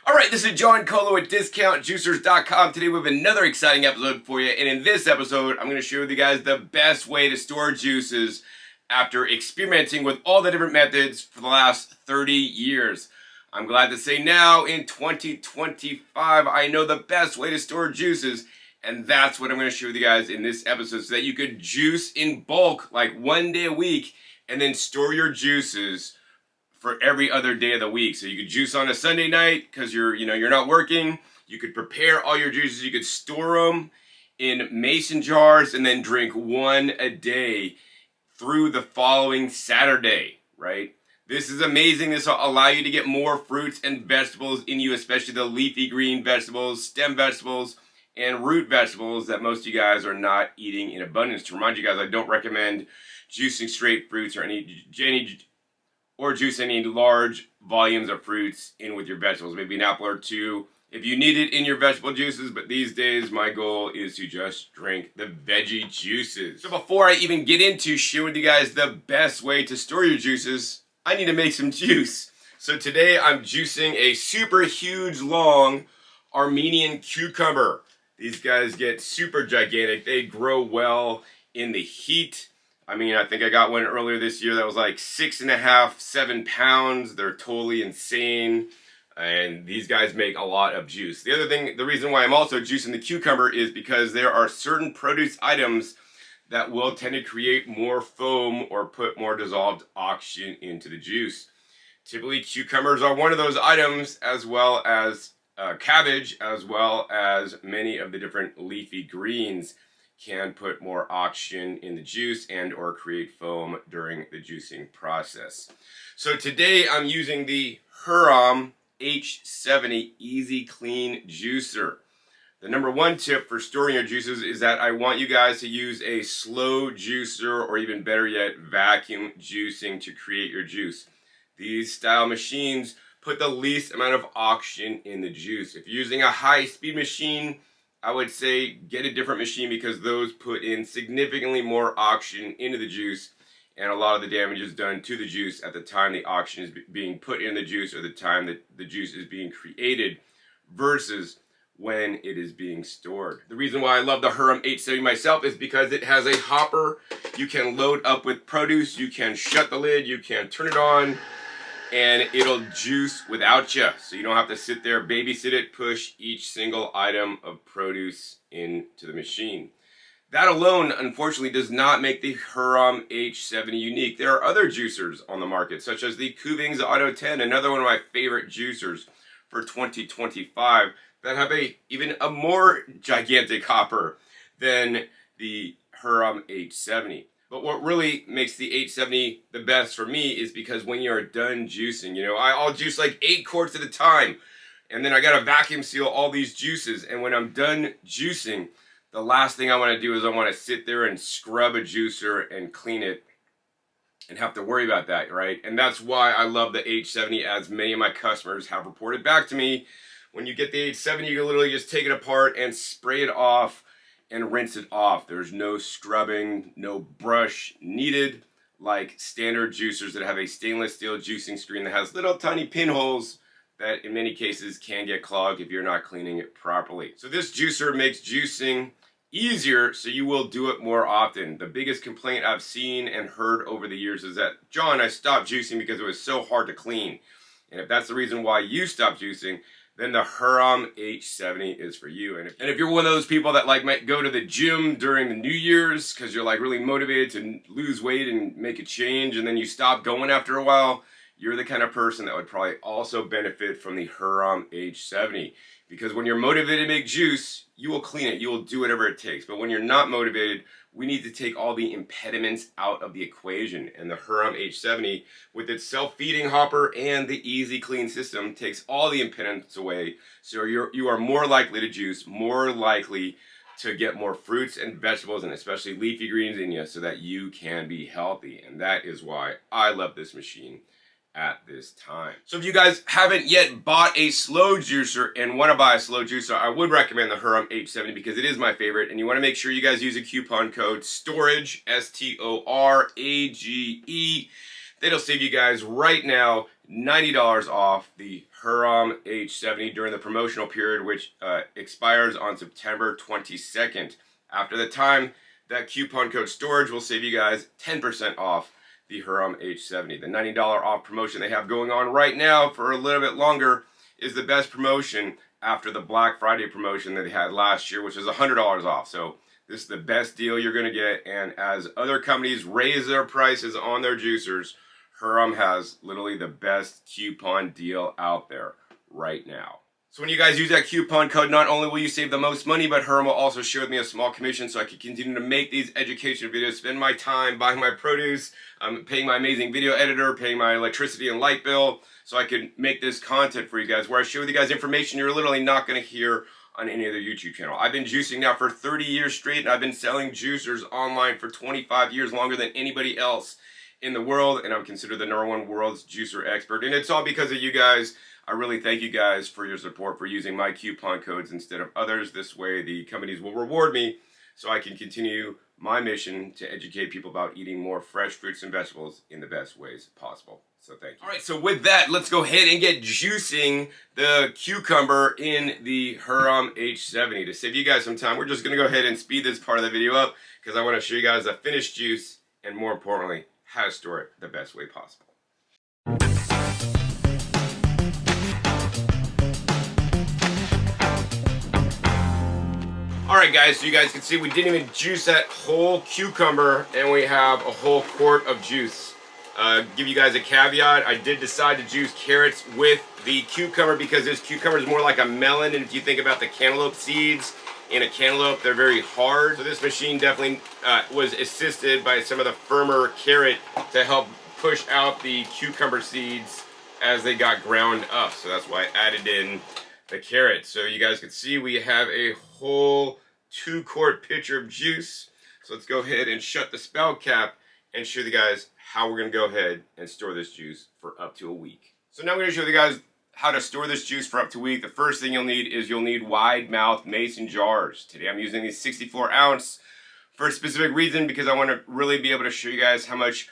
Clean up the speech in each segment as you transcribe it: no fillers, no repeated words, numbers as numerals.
Alright, this is John Colo at DiscountJuicers.com. Today we have another exciting episode for you, and in this episode I'm going to share with you guys the best way to store juices after experimenting with all the different methods for the last 30 years. I'm glad to say now in 2025 I know the best way to store juices, and that's what I'm going to share with you guys in this episode, so that you could juice in bulk like one day a week and then store your juices for every other day of the week. So you could juice on a Sunday night because you're not working. You could prepare all your juices. You could store them in mason jars and then drink one a day through the following Saturday, right? This is amazing. This will allow you to get more fruits and vegetables in you, especially the leafy green vegetables, stem vegetables, and root vegetables that most of you guys are not eating in abundance. To remind you guys, I don't recommend juicing straight fruits or juice any large volumes of fruits in with your vegetables. Maybe an apple or two if you need it in your vegetable juices, but these days my goal is to just drink the veggie juices. So before I even get into sharing with you guys the best way to store your juices, I need to make some juice. So today I'm juicing a super huge long Armenian cucumber. These guys get super gigantic. They grow well in the heat. I mean, I think I got one earlier this year that was like 6.5, 7 pounds. They're totally insane. And these guys make a lot of juice. The reason why I'm also juicing the cucumber is because there are certain produce items that will tend to create more foam or put more dissolved oxygen into the juice. Typically, cucumbers are one of those items, as well as cabbage, as well as many of the different leafy greens can put more oxygen in the juice and or create foam during the juicing process. So today I'm using the Hurom H70 Easy Clean Juicer. The number one tip for storing your juices is that I want you guys to use a slow juicer, or even better yet, vacuum juicing to create your juice. These style machines put the least amount of oxygen in the juice. If you're using a high-speed machine, I would say get a different machine, because those put in significantly more oxygen into the juice, and a lot of the damage is done to the juice at the time the oxygen is being put in the juice, or the time that the juice is being created, versus when it is being stored. The reason why I love the Hurom H70 myself is because it has a hopper. You can load up with produce, you can shut the lid, you can turn it on, and it'll juice without you. So you don't have to sit there, babysit it, push each single item of produce into the machine. That alone, unfortunately, does not make the Hurom H70 unique. There are other juicers on the market, such as the Kuvings Auto 10, another one of my favorite juicers for 2025, that have even a more gigantic hopper than the Hurom H70. But what really makes the H70 the best for me is because when you're done juicing, I'll juice like 8 quarts at a time, and then I gotta vacuum seal all these juices. And when I'm done juicing, the last thing I want to do is I want to sit there and scrub a juicer and clean it and have to worry about that, right? And that's why I love the H70, as many of my customers have reported back to me. When you get the H70, you can literally just take it apart and spray it off and rinse it off. There's no scrubbing, no brush needed, like standard juicers that have a stainless steel juicing screen that has little tiny pinholes that in many cases can get clogged if you're not cleaning it properly. So this juicer makes juicing easier, so you will do it more often. The biggest complaint I've seen and heard over the years is that, John, I stopped juicing because it was so hard to clean. And if that's the reason why you stopped juicing, then the Hurom H70 is for you. And if you're one of those people that might go to the gym during the New Year's because you're really motivated to lose weight and make a change, and then you stop going after a while, you're the kind of person that would probably also benefit from the Hurom H70. Because when you're motivated to make juice, you will clean it, you will do whatever it takes. But when you're not motivated, we need to take all the impediments out of the equation. And the Hurom H70, with its self-feeding hopper and the easy clean system, takes all the impediments away. So you are more likely to juice, more likely to get more fruits and vegetables, and especially leafy greens in you, so that you can be healthy. And that is why I love this machine. at this time. So if you guys haven't yet bought a slow juicer and want to buy a slow juicer, I would recommend the Hurom H70 because it is my favorite, and you want to make sure you guys use a coupon code STORAGE, STORAGE. That'll save you guys right now $90 off the Hurom H70 during the promotional period, which expires on September 22nd. After the time, that coupon code STORAGE will save you guys 10% off the Hurom H70. The $90 off promotion they have going on right now for a little bit longer is the best promotion after the Black Friday promotion that they had last year, which is $100 off. So this is the best deal you're going to get, and as other companies raise their prices on their juicers, Hurom has literally the best coupon deal out there right now. So when you guys use that coupon code, not only will you save the most money, but Hurom will also share with me a small commission so I can continue to make these education videos, spend my time buying my produce, paying my amazing video editor, paying my electricity and light bill, so I can make this content for you guys where I share with you guys information you're literally not going to hear on any other YouTube channel. I've been juicing now for 30 years straight, and I've been selling juicers online for 25 years, longer than anybody else in the world, and I'm considered the #1 world's juicer expert, and it's all because of you guys. I really thank you guys for your support, for using my coupon codes instead of others. This way the companies will reward me so I can continue my mission to educate people about eating more fresh fruits and vegetables in the best ways possible. So thank you. All right, so with that, let's go ahead and get juicing the cucumber in the Hurom H70. To save you guys some time, we're just going to go ahead and speed this part of the video up because I want to show you guys the finished juice and, more importantly, how to store it the best way possible. Alright guys, so you guys can see we didn't even juice that whole cucumber and we have a whole quart of juice. Give you guys a caveat, I did decide to juice carrots with the cucumber because this cucumber is more like a melon, and if you think about the cantaloupe seeds in a cantaloupe, they're very hard. So this machine definitely was assisted by some of the firmer carrot to help push out the cucumber seeds as they got ground up. So that's why I added in the carrot. So you guys can see we have a whole 2-quart pitcher of juice. So let's go ahead and shut the spout cap and show you guys how we're going to go ahead and store this juice for up to a week. So now I'm going to show you guys how to store this juice for up to a week. The first thing you'll need wide mouth mason jars. Today I'm using these 64 ounce for a specific reason, because I want to really be able to show you guys how much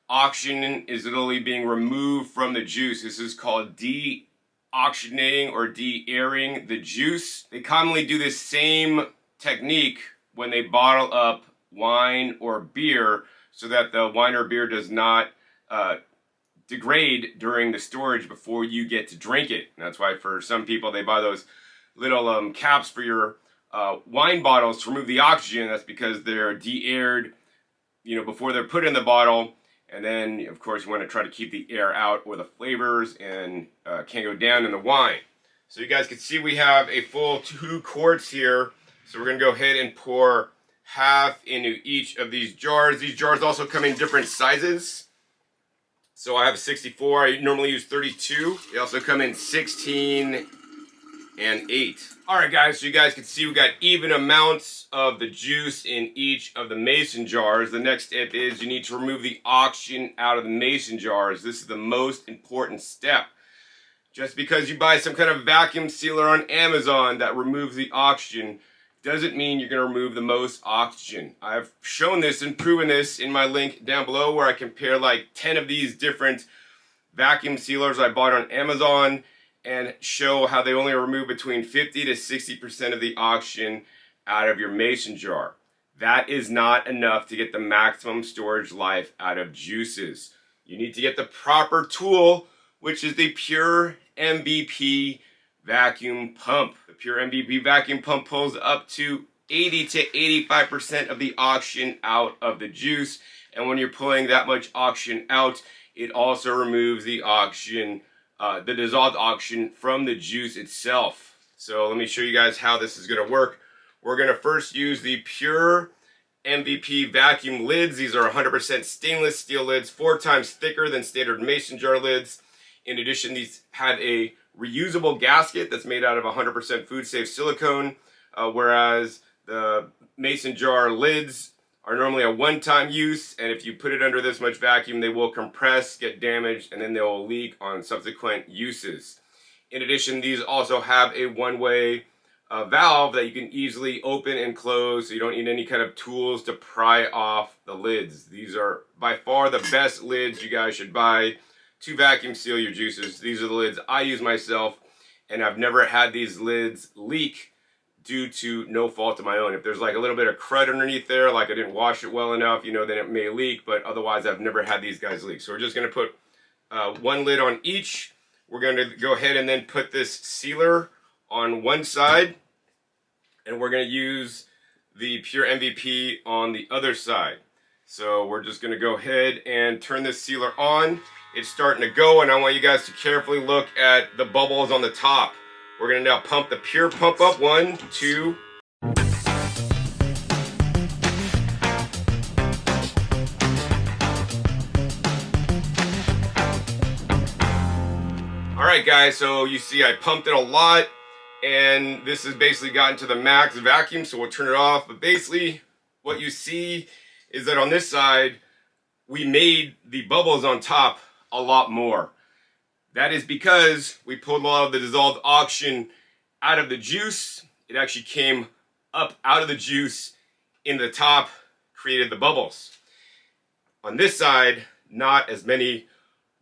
oxygen is literally being removed from the juice. This is called de-oxygenating or de-airing the juice. They commonly do this same technique when they bottle up wine or beer so that the wine or beer does not degrade during the storage before you get to drink it. And that's why for some people they buy those little caps for your wine bottles to remove the oxygen. That's because they're de-aired, you know, before they're put in the bottle. And then, of course, you want to try to keep the air out or the flavors and can't go down in the wine. So you guys can see we have a full 2 quarts here. So we're going to go ahead and pour half into each of these jars. These jars also come in different sizes. So I have 64. I normally use 32. They also come in 16 and 8. Alright guys, so you guys can see we got even amounts of the juice in each of the mason jars. The next step is you need to remove the oxygen out of the mason jars. This is the most important step. Just because you buy some kind of vacuum sealer on Amazon that removes the oxygen doesn't mean you're going to remove the most oxygen. I've shown this and proven this in my link down below, where I compare like 10 of these different vacuum sealers I bought on Amazon and show how they only remove between 50 to 60% of the oxygen out of your mason jar. That is not enough to get the maximum storage life out of juices. You need to get the proper tool, which is the Pure MVP vacuum pump. The Pure MVP vacuum pump pulls up to 80 to 85% of the oxygen out of the juice. And when you're pulling that much oxygen out, it also removes the oxygen, the dissolved oxygen from the juice itself. So let me show you guys how this is going to work. We're going to first use the Pure MVP vacuum lids. These are 100% stainless steel lids, 4 times thicker than standard mason jar lids. In addition, these had a reusable gasket that's made out of 100% food safe silicone, whereas the mason jar lids are normally a one-time use, and if you put it under this much vacuum, they will compress, get damaged, and then they will leak on subsequent uses. In addition, these also have a one-way valve that you can easily open and close, so you don't need any kind of tools to pry off the lids. These are by far the best lids you guys should buy to vacuum seal your juices. These are the lids I use myself, and I've never had these lids leak due to no fault of my own. If there's like a little bit of crud underneath there, like I didn't wash it well enough, you know, then it may leak, but otherwise I've never had these guys leak. So we're just gonna put one lid on each. We're going to go ahead and then put this sealer on one side, and we're going to use the pure MVP on the other side. So we're just going to go ahead and turn this sealer on. It's starting to go, and I want you guys to carefully look at the bubbles on the top. We're going to now pump the pure pump up. 1, 2. Alright guys, so you see I pumped it a lot, and this has basically gotten to the max vacuum, so we'll turn it off. But basically what you see is that on this side we made the bubbles on top a lot more. That is because we pulled a lot of the dissolved oxygen out of the juice. It actually came up out of the juice in the top, created the bubbles. On this side, not as many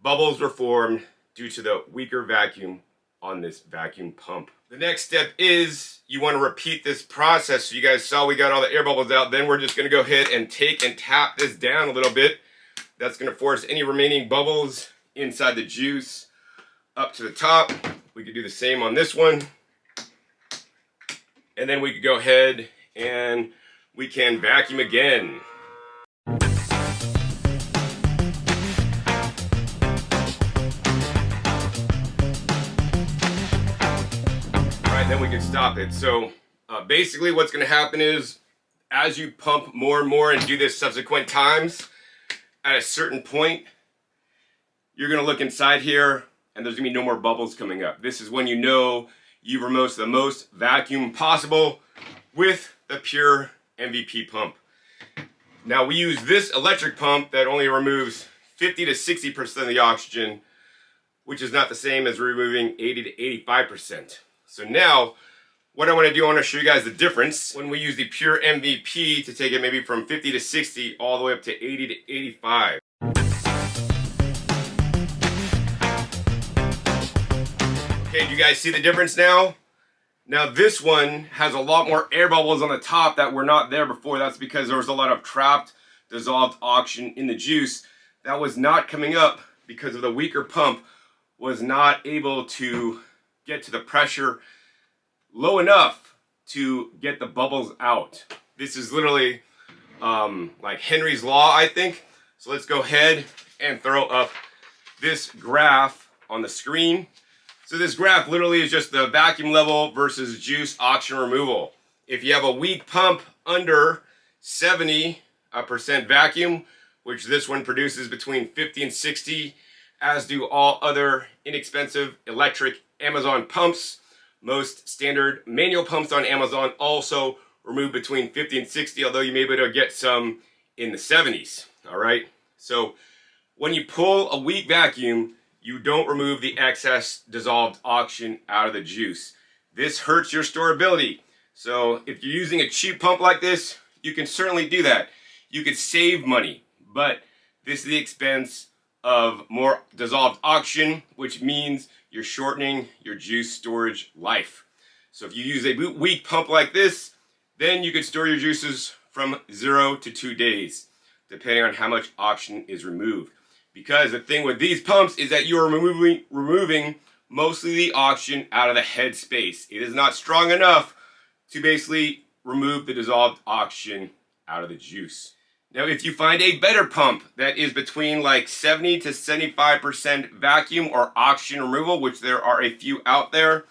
bubbles were formed due to the weaker vacuum on this vacuum pump. The next step is you want to repeat this process. So you guys saw we got all the air bubbles out. Then we're just going to go ahead and take and tap this down a little bit. That's going to force any remaining bubbles inside the juice up to the top. We could do the same on this one. And then we could go ahead and we can vacuum again. Then we can stop it. So basically what's going to happen is as you pump more and more and do this subsequent times, at a certain point you're going to look inside here and there's going to be no more bubbles coming up. This is when you know you've removed the most vacuum possible with the pure MVP pump. Now we use this electric pump that only removes 50 to 60% of the oxygen, which is not the same as removing 80 to 85%. So now, what I want to do, I want to show you guys the difference when we use the pure MVP to take it maybe from 50 to 60 all the way up to 80 to 85. Okay, do you guys see the difference now? Now this one has a lot more air bubbles on the top that were not there before. That's because there was a lot of trapped dissolved oxygen in the juice that was not coming up because of the weaker pump was not able to get to the pressure low enough to get the bubbles out. This is literally like Henry's Law, I think. So let's go ahead and throw up this graph on the screen. So this graph literally is just the vacuum level versus juice oxygen removal. If you have a weak pump under 70% vacuum, which this one produces between 50 and 60, as do all other inexpensive electric Amazon pumps. Most standard manual pumps on Amazon also remove between 50 and 60, although you may be able to get some in the 70s. All right. So when you pull a weak vacuum, you don't remove the excess dissolved oxygen out of the juice. This hurts your storability. So if you're using a cheap pump like this, you can certainly do that. You could save money, but this is the expense of more dissolved oxygen, which means you're shortening your juice storage life. So if you use a weak pump like this, then you could store your juices from 0 to 2 days, depending on how much oxygen is removed. Because the thing with these pumps is that you're removing mostly the oxygen out of the head space. It is not strong enough to basically remove the dissolved oxygen out of the juice. Now, if you find a better pump that is between like 70 to 75% vacuum or oxygen removal, which there are a few out there,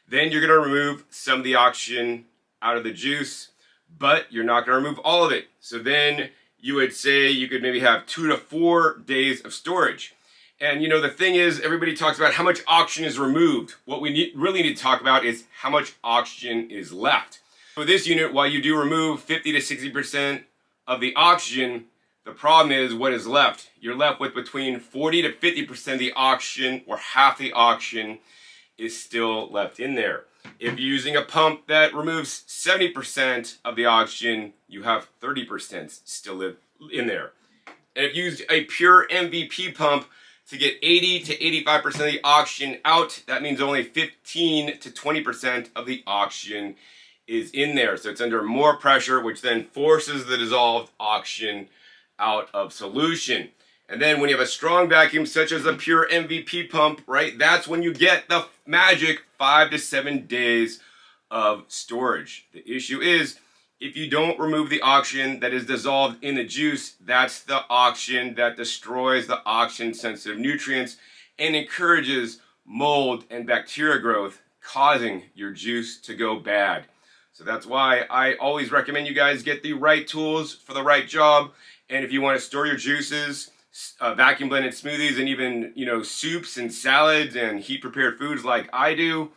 then you're going to remove some of the oxygen out of the juice, but you're not going to remove all of it. So then you would say you could maybe have 2 to 4 days of storage. And you know, the thing is, everybody talks about how much oxygen is removed. What we really need to talk about is how much oxygen is left. For this unit, while you do remove 50 to 60% of the oxygen. The problem is what is left. You're left with between 40 to 50% of the oxygen, or half the oxygen is still left in there. If you're using a pump that removes 70% of the oxygen, you have 30% still live in there. And if you use a pure MVP pump to get 80 to 85% of the oxygen out, that means only 15 to 20% of the oxygen is in there. So it's under more pressure, which then forces the dissolved oxygen out of solution. And then when you have a strong vacuum, such as a pure MVP pump, right, that's when you get the magic 5 to 7 days of storage. The issue is, if you don't remove the oxygen that is dissolved in the juice, that's the oxygen that destroys the oxygen-sensitive nutrients and encourages mold and bacteria growth, causing your juice to go bad. So that's why I always recommend you guys get the right tools for the right job. And if you want to store your juices, vacuum blended smoothies, and even, soups and salads and heat prepared foods like I do,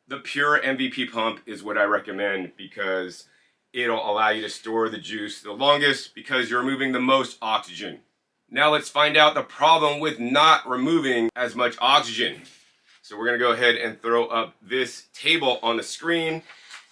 the pure MVP pump is what I recommend, because it'll allow you to store the juice the longest because you're removing the most oxygen. Now let's find out the problem with not removing as much oxygen. So we're going to go ahead and throw up this table on the screen.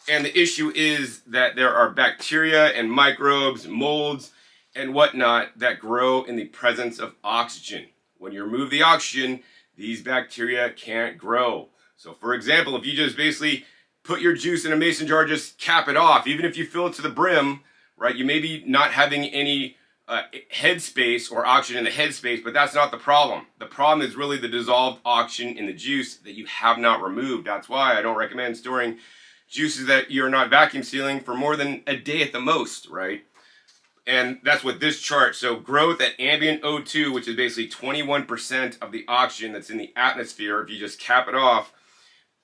And the issue is that there are bacteria and microbes, molds, and whatnot that grow in the presence of oxygen. When you remove the oxygen, these bacteria can't grow. So for example, if you just basically put your juice in a mason jar, just cap it off, even if you fill it to the brim, right, you may be not having any headspace or oxygen in the headspace, but that's not the problem. The problem is really the dissolved oxygen in the juice that you have not removed. That's why I don't recommend storing juices that you're not vacuum sealing for more than a day at the most, right? And that's what this chart, so growth at ambient O2, which is basically 21% of the oxygen that's in the atmosphere, if you just cap it off,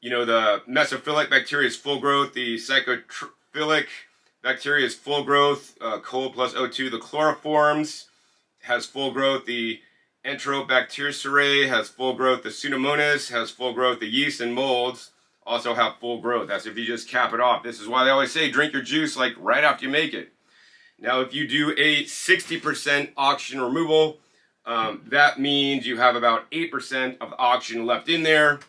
the mesophilic bacteria is full growth, the psychotrophilic bacteria is full growth, cold plus O2, the chloroforms has full growth, the enterobacteriaceae has full growth, the Pseudomonas has full growth, the yeast and molds also have full growth. That's if you just cap it off. This is why they always say drink your juice like right after you make it. Now, if you do a 60% oxygen removal, that means you have about 8% of the oxygen left in there.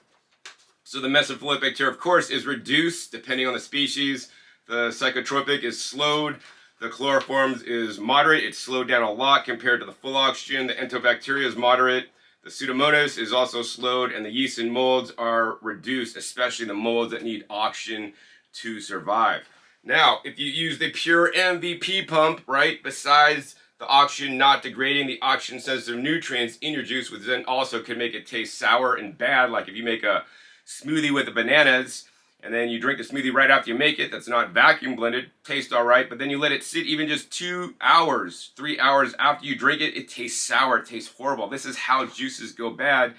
So the mesophilic bacteria, of course, is reduced depending on the species. The psychotropic is slowed. The chloroforms is moderate. It's slowed down a lot compared to the full oxygen. The enterobacteria is moderate. The Pseudomonas is also slowed, and the yeast and molds are reduced, especially the molds that need oxygen to survive. Now, if you use the pure MVP pump, right, besides the oxygen not degrading the oxygen-sensitive nutrients in your juice, which then also can make it taste sour and bad, like if you make a smoothie with the bananas, and then you drink the smoothie right after you make it, that's not vacuum blended, tastes all right, but then you let it sit even just 2 hours, 3 hours after you drink it, it tastes sour, it tastes horrible. This is how juices go bad.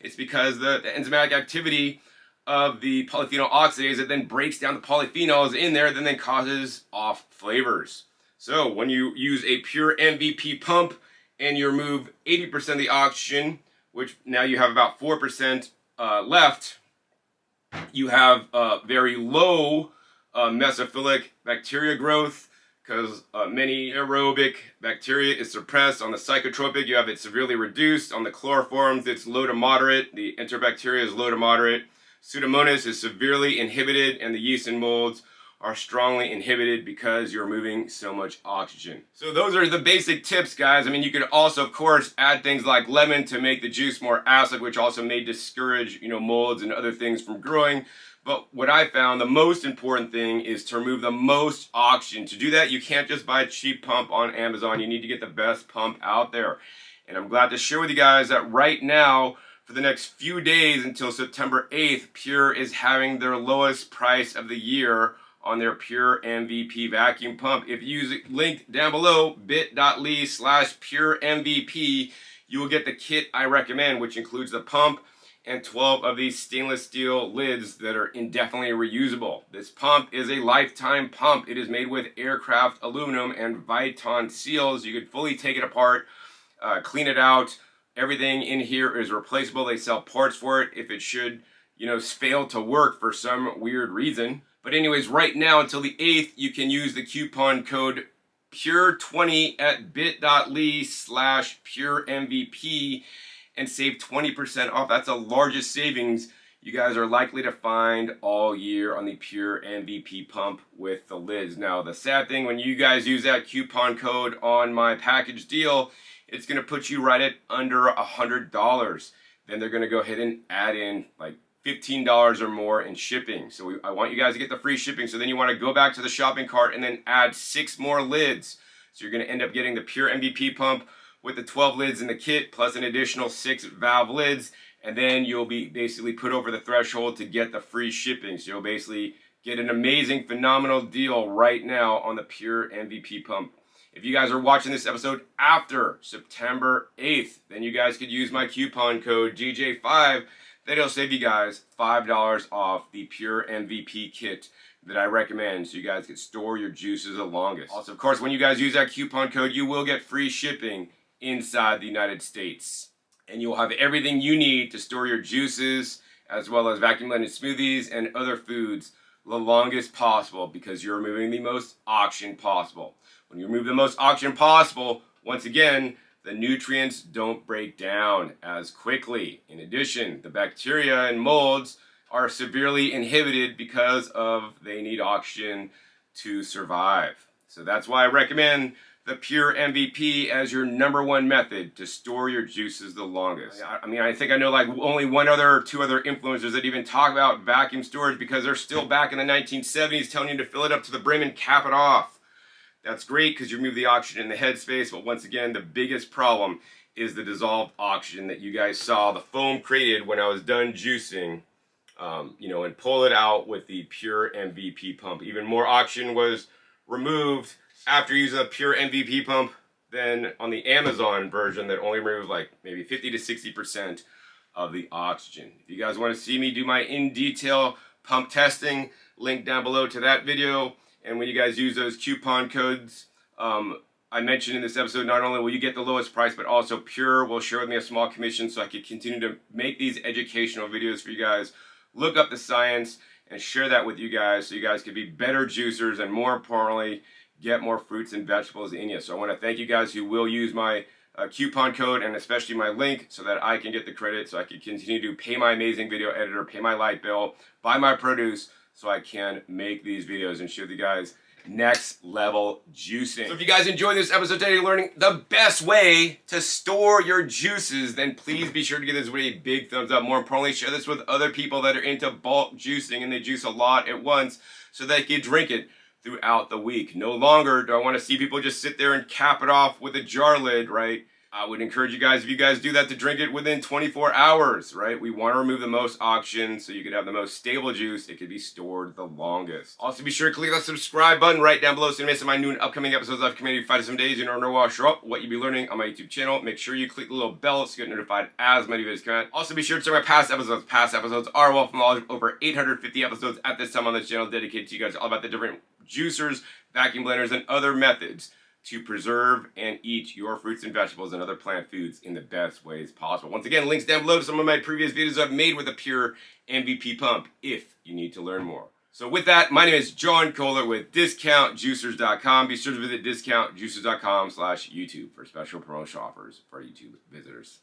It's because the enzymatic activity of the polyphenol oxidase that then breaks down the polyphenols in there, then causes off flavors. So when you use a pure MVP pump and you remove 80% of the oxygen, which now you have about 4% left, you have very low mesophilic bacteria growth, because many aerobic bacteria is suppressed. On the psychotropic, you have it severely reduced. On the chloroforms, it's low to moderate. The enterobacteria is low to moderate. Pseudomonas is severely inhibited, and the yeast and molds are strongly inhibited because you're removing so much oxygen. So those are the basic tips, guys. I mean, you could also, of course, add things like lemon to make the juice more acid, which also may discourage, molds and other things from growing. But what I found, the most important thing is to remove the most oxygen. To do that, you can't just buy a cheap pump on Amazon. You need to get the best pump out there. And I'm glad to share with you guys that right now, for the next few days until September 8th, Pure is having their lowest price of the year on their Pure MVP vacuum pump. If you use the link down below, bit.ly/PureMVP, you will get the kit I recommend, which includes the pump and 12 of these stainless steel lids that are indefinitely reusable. This pump is a lifetime pump. It is made with aircraft aluminum and Viton seals. You could fully take it apart, clean it out. Everything in here is replaceable. They sell parts for it if it should, fail to work for some weird reason. But anyways, right now until the 8th, you can use the coupon code PURE20 at bit.ly/PureMVP and save 20% off. That's the largest savings you guys are likely to find all year on the Pure MVP pump with the lids. Now, the sad thing, when you guys use that coupon code on my package deal, it's going to put you right at under $100. Then they're going to go ahead and add in like $15 or more in shipping. So I want you guys to get the free shipping. So then you want to go back to the shopping cart and then add 6 more lids. So you're going to end up getting the Pure MVP pump with the 12 lids in the kit plus an additional 6 valve lids. And then you'll be basically put over the threshold to get the free shipping. So you'll basically get an amazing, phenomenal deal right now on the Pure MVP pump. If you guys are watching this episode after September 8th, then you guys could use my coupon code DJ5. That'll save you guys $5 off the Pure MVP kit that I recommend, so you guys can store your juices the longest. Also, of course, when you guys use that coupon code, you will get free shipping inside the United States. And you'll have everything you need to store your juices, as well as vacuum blended smoothies and other foods the longest possible, because you're removing the most oxygen possible. When you remove the most oxygen possible, once again, the nutrients don't break down as quickly. In addition, the bacteria and molds are severely inhibited because of they need oxygen to survive. So that's why I recommend the Pure MVP as your #1 method to store your juices the longest. I mean, I think I know like only one other or two other influencers that even talk about vacuum storage, because they're still back in the 1970s telling you to fill it up to the brim and cap it off. That's great because you remove the oxygen in the headspace, but once again, the biggest problem is the dissolved oxygen that you guys saw the foam created when I was done juicing, and pull it out with the Pure MVP pump. Even more oxygen was removed after using the Pure MVP pump than on the Amazon version that only removed like maybe 50 to 60% of the oxygen. If you guys want to see me do my in-detail pump testing, link down below to that video. And when you guys use those coupon codes, I mentioned in this episode, not only will you get the lowest price, but also Pure will share with me a small commission so I can continue to make these educational videos for you guys. Look up the science and share that with you guys so you guys can be better juicers and, more importantly, get more fruits and vegetables in you. So I want to thank you guys who will use my coupon code and especially my link so that I can get the credit, so I can continue to pay my amazing video editor, pay my light bill, buy my produce, so I can make these videos and show you guys next level juicing. So if you guys enjoyed this episode today, learning the best way to store your juices, then please be sure to give this video a big thumbs up. More importantly, share this with other people that are into bulk juicing and they juice a lot at once so they can drink it throughout the week. No longer do I want to see people just sit there and cap it off with a jar lid, right? I would encourage you guys, if you guys do that, to drink it within 24 hours, right? We want to remove the most oxygen so you can have the most stable juice. It can be stored the longest. Also, be sure to click that subscribe button right down below so you don't miss my new and upcoming episodes I've committed 5 to 7 days. You never know where I'll show up, what you'll be learning on my YouTube channel. Make sure you click the little bell so you get notified as my videos come out. Also, be sure to check my past episodes. Past episodes are wealth of knowledge. Over 850 episodes at this time on this channel dedicated to you guys all about the different juicers, vacuum blenders, and other methods to preserve and eat your fruits and vegetables and other plant foods in the best ways possible. Once again, links down below to some of my previous videos I've made with a Pure MVP pump if you need to learn more. So with that, my name is John Kohler with DiscountJuicers.com. Be sure to visit DiscountJuicers.com/YouTube for special promotional offers for our YouTube visitors.